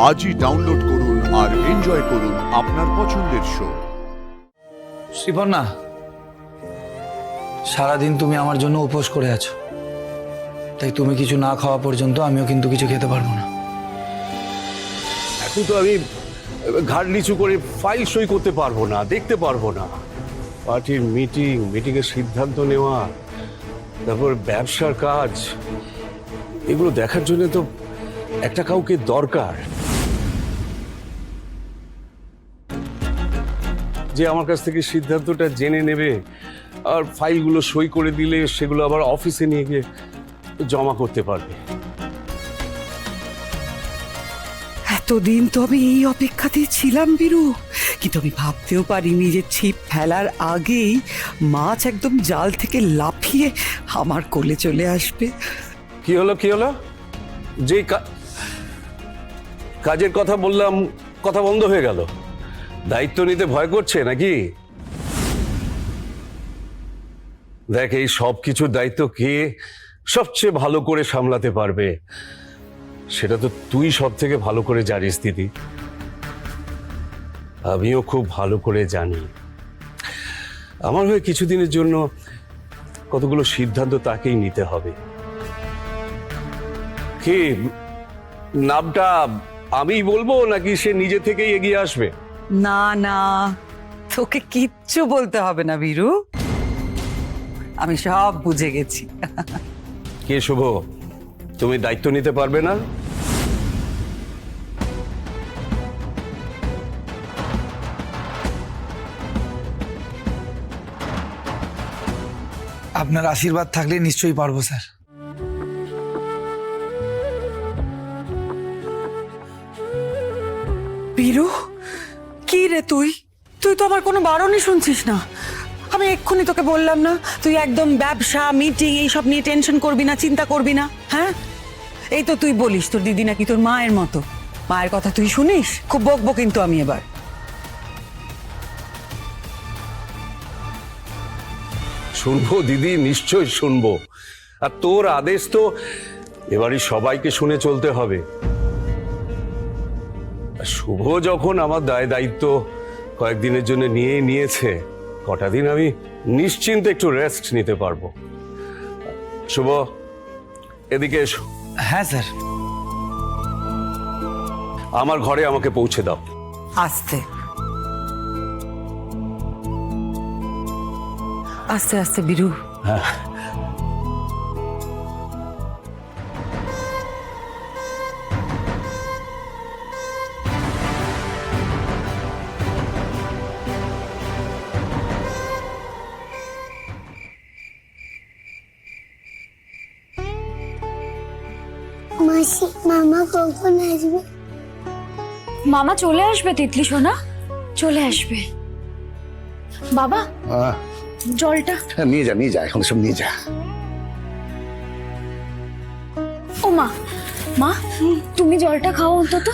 আজই ডাউনলোড করুন আর এনজয় করুন আপনার পছন্দের শো। শ্রীপর্ণা, সারাদিন তুমি আমার জন্য উপোস করে আছো, তাই তুমি কিছু না খাওয়া পর্যন্ত আমিও কিন্তু কিছু খেতে পারবো না। এখন তো আমি ঘাড় নিচু করে ফাইল সই করতে পারবো না, দেখতে পারবো না। পার্টির মিটিংয়ের সিদ্ধান্ত নেওয়া, তারপর ব্যবসার কাজ, এগুলো দেখার জন্য তো একটা কাউকে দরকার, যে আমার কাছ থেকে সিদ্ধান্তটা জেনে নেবে আর ফাইলগুলো সই করে দিলে সেগুলো আবার অফিসে নিয়ে গিয়ে জমা করতে পারবে। এতদিন তো আমি এই অপেক্ষাতেই ছিলাম বীরু, কিন্তু আমি ভাবতেও পারিনি যে ছিপ ফেলার আগেই মাছ একদম জাল থেকে লাফিয়ে আমার কোলে চলে আসবে। কি হলো যে কাজের কথা বললাম, কথা বন্ধ হয়ে গেল? দায়িত্ব নিতে ভয় করছে নাকি? দেখ, এই সব কিছুর দায়িত্ব কে সবচেয়ে ভালো করে সামলাতে পারবে সেটা তো তুই সব থেকে ভালো করে জানিস দিদি। আমিও খুব ভালো করে জানি। আমার হয়ে কিছুদিনের জন্য কতগুলো সিদ্ধান্ত তাকেই নিতে হবে। কি নামটা আমি বলবো নাকি সে নিজে থেকেই এগিয়ে আসবে? না না, তোকে কিচ্ছু বলতে হবে না বীরু, আমি সব বুঝে গেছি। কে শুভ, তুমি দায়িত্ব নিতে পারবে না? আপনার আশীর্বাদ থাকলে নিশ্চয়ই পারবো স্যার। বীরু, কি রে তুই তুই তো আমার কোনো বারণই শুনছিস না। আমি এক্ষুনি তোকে বললাম না তুই একদম ব্যবসা মিটিং এইসব নিয়ে টেনশন করবি না, চিন্তা করবি না? হ্যাঁ, এই তো তুই বলিস তোর দিদি নাকি তোর মায়ের মতো। মায়ের কথা তুই শুনিস? খুব বকবো কিন্তু আমি এবার। শুনবো দিদি, নিশ্চয় শুনবো। আর তোর আদেশ তো এবারই সবাইকে শুনে চলতে হবে। আর শুভ যখন আমার দায়িত্ব কয়েকদিনের জন্য নিয়েছে, কটা দিন আমি নিশ্চিন্তে একটু রেস্ট নিতে পারবো। শুভ, এদিকে এসো। হ্যাঁ স্যার। আমার ঘরে আমাকে পৌঁছে দাও। আস্তে আস্তে আস্তে বীরু। হ্যাঁ। মাসি, মামা কখন আসবে? মামা চলে আসবে তিতলি সোনা, চলে আসবে। বাবা, জলটা নিয়ে যা এখন সব নিয়ে যা। ও মা, মা তুমি জলটা খাও অন্তত।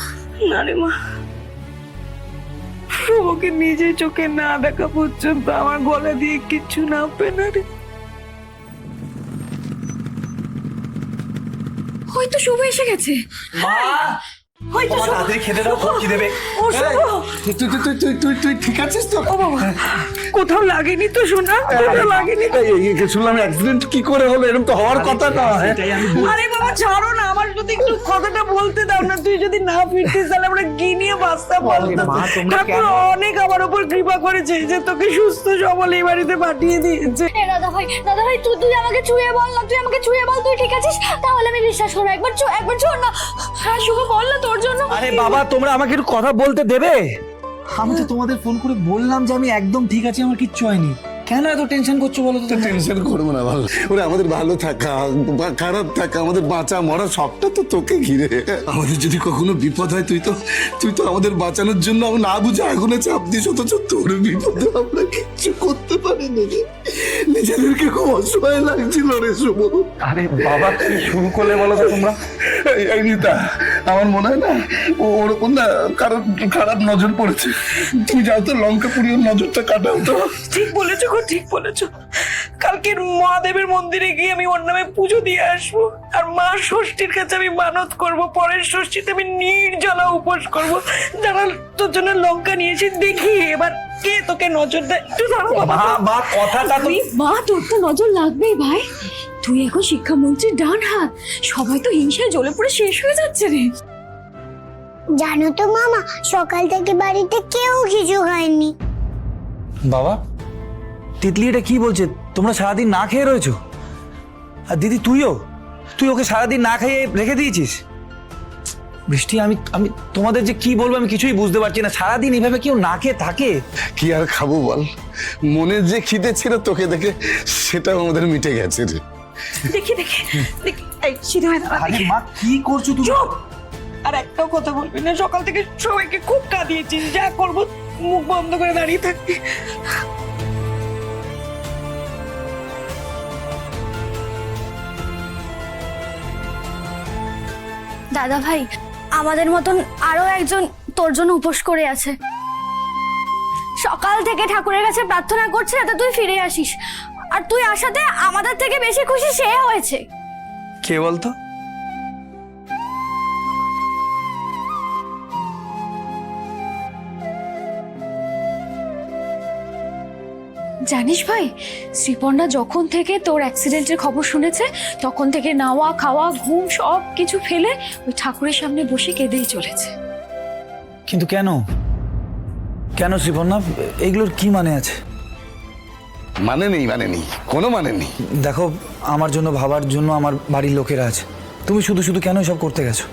না রে মা, শুভকে নিজে চোখে না দেখা পর্যন্ত আমার গলা দিয়ে কিচ্ছু নামবে না রে। হয়তো শুভ এসে গেছে। তাড়াতাড়ি খেতে দাও, কি দেবে? তুই ঠিক আছিস তো? কোথাও লাগেনি তো সোনা? কোথাও লাগেনি তো? শুনলাম অ্যাক্সিডেন্ট কি করে হলো? এরকম তো হওয়ার কথা না। আরে বাবা ছাড়ো না, আমার যদি একটু কথাটা বলতে দাও না। তুই যদি না ফিরতিস তাহলে আমরা কি নিয়ে বাঁচতাম বলতো? ঠাকুর অনেক আমার উপর কৃপা করেছে যে তোকে সুস্থ সবল এই বাড়িতে পাঠিয়ে দিয়েছে। দাদা ভাই তুই আমাকে ছুঁয়ে বল না, তুই আমাকে ছুঁয়ে বল তুই ঠিক আছিস, তাহলে আমি বিশ্বাস করবো। একবার ছুঁ না। হ্যাঁ শুভ, বল না তোর জন্য। আরে বাবা, তোমরা আমাকে একটু কথা বলতে দেবে? আমি তো তোমাদের ফোন করে বললাম যে আমি একদম ঠিক আছি, আমার কিচ্ছু হয়নি। কেন এত টেনশন করছো বলো তো? টেনশন করবো না ভালো, ওরে আমাদের ভালো থাকা বা খারাপ থাকা, আমাদের বাঁচা মরা সবটা তো তোকে ঘিরে। আমাদের যদি কখনো বিপদ হয় তুই তো আমাদের বাঁচানোর জন্য না বুঝে আগুনে চাপ দিস, অথচ তোর বিপদে আমরা কিচ্ছু করতে পারিনি রে। নিজেদেরকে খুব অসহায় লাগছিল রে শুভ। আরে বাবা, কি শুরু করলে বলো তো তোমরা? এই রিতা, আমার মনে হয় না ওর ওপর না কারো খারাপ নজর পড়েছে। তুমি যাও তো লঙ্কাপুরি ওর নজরটা কাটাও তো। ঠিক বলেছো গো, ঠিক বলেছো। কালকের মহাদেবের মন্দিরে গিয়ে আমি ওর নামে পুজো দিয়ে আসবো, আর মা ষষ্ঠীর কাছে আমি মানত করব পরের ষষ্ঠীতে আমি নির্জলা উপোস করবো, দাঁড়া তোর জন্য লঙ্কা নিয়েছি, দেখি এবার কে তোকে নজর দেয়। একটু দাঁড়া বাবা। মা কথাটা তো মা তোর তো নজর লাগবেই ভাই, তুই এখন শিক্ষামন্ত্রীর ডান হাত, সবাই তো হিংসায় জ্বলে পড়ে শেষ হয়ে যাচ্ছে রে। জানো তো মামা, সকাল থেকে বাড়িতে কেউ কিছু খায়নি। বাবা, তিতলি এটা কি বলছে? তোমরা সারাদিন না খেয়ে রয়েছো? আর দিদি তুই ওকে সারাদিন না খাইয়ে রেখে দিয়েছিস? বৃষ্টি, আমি তোমাদের যে কি বলবো আমি কিছুই বুঝতে পারছি না। সারাদিন এইভাবে কেউ না খেয়ে থাকে? কি আর খাবো বল, মনের যে খিদে ছিল তোকে দেখে সেটাও আমাদের মিটে গেছে রে। দেখি এই সিধে হয়ে দাঁড়া। আরে মা, কি করছো তুমি? চুপ! আর একটাও কথা বলবি না, সকাল থেকে সবাইকে খুব কাঁদিয়েছিস, যা করবো মুখ বন্ধ করে দাঁড়িয়ে থাকবি। দাদা ভাই, আমাদের মতন আরো একজন তোর জন্য উপোস করে আছে, সকাল থেকে ঠাকুরের কাছে প্রার্থনা করছে যাতে তুই ফিরে আসিস, আর তুই আসাতে আমাদের থেকে বেশি খুশি সে হয়েছে। কে বলতো? জানিস ভাই, শ্রীপর্ণা যখন থেকে তোর অ্যাক্সিডেন্টের খবর শুনেছে তখন থেকে নাওয়া খাওয়া ঘুম সব কিছু ফেলে ওই ঠাকুরের সামনে বসে কেঁদেই চলেছে। কিন্তু কেন শ্রীপর্ণা, এগুলোর কি মানে আছে? মানে নেই, কোনো মানে নেই। দেখো, আমার জন্য ভাবার জন্য আমার বাড়ির লোকেরা আছে। তুমি শুধু কেন এসব করতে গেছো?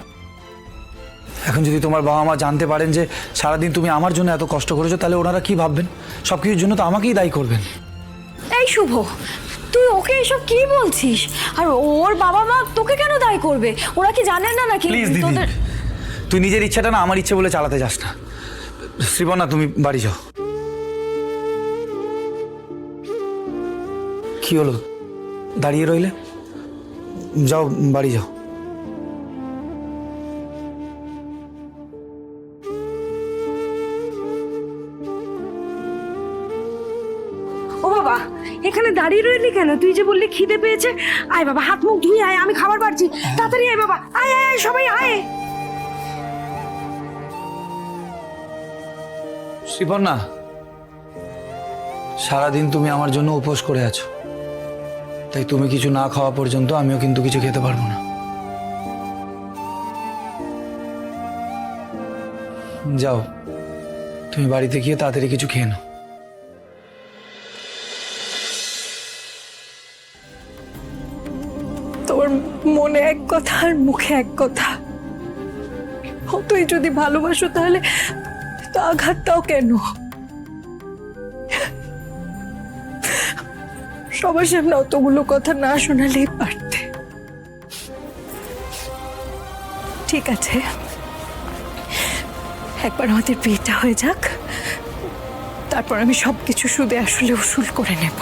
এখন যদি তোমার বাবা মা জানতে পারেন যে সারাদিন তুমি আমার জন্য এত কষ্ট করেছো, তাহলে ওনারা কি ভাববেন? সব কিছুর জন্য তো আমাকেই দায়ী করবেন। এই শুভ, তুই ওকে এসব কি বলছিস? আর ওর বাবা মা তোকে কেন দায়ী করবে? ওরা কি জানেন না নাকি প্লিজ দিদি, তোদের? তুই নিজের ইচ্ছাটা না আমার ইচ্ছে বলে চালাতে যাস না। শ্রীপর্ণা, তুমি বাড়ি যাও। কি হলো, দাঁড়িয়ে রইলে? যাও, বাড়ি যাও। ও বাবা, এখানে দাঁড়িয়ে রইলি কেন? তুই যে বললি খিদে পেয়েছে, আয় বাবা হাত মুখ ধুই আয়, আমি খাবার পাচ্ছি, তাড়াতাড়ি আয় বাবা, আয় আয় আয়, সবাই আয়। শ্রীপর্ণা, সারাদিন তুমি আমার জন্য উপোস করে আছো, তাই তুমি কিছু না খাওয়া পর্যন্ত আমিও কিন্তু কিছু খেতে পারবো না। যাও, তুমি বাড়িতে গিয়ে তাড়াতাড়ি কিছু খেয়ে নাও। তোর মনে এক কথা আর মুখে এক কথা। তুই যদি ভালোবাসো তাহলে তো আঘাতটাও কেন? সবার সামনে অতগুলো কথা না শোনালেই পারতে। ঠিক আছে, একবার আমাদের বিয়েটা হয়ে যাক, তারপর আমি সবকিছু সুদে আসলে উসুল করে নেব।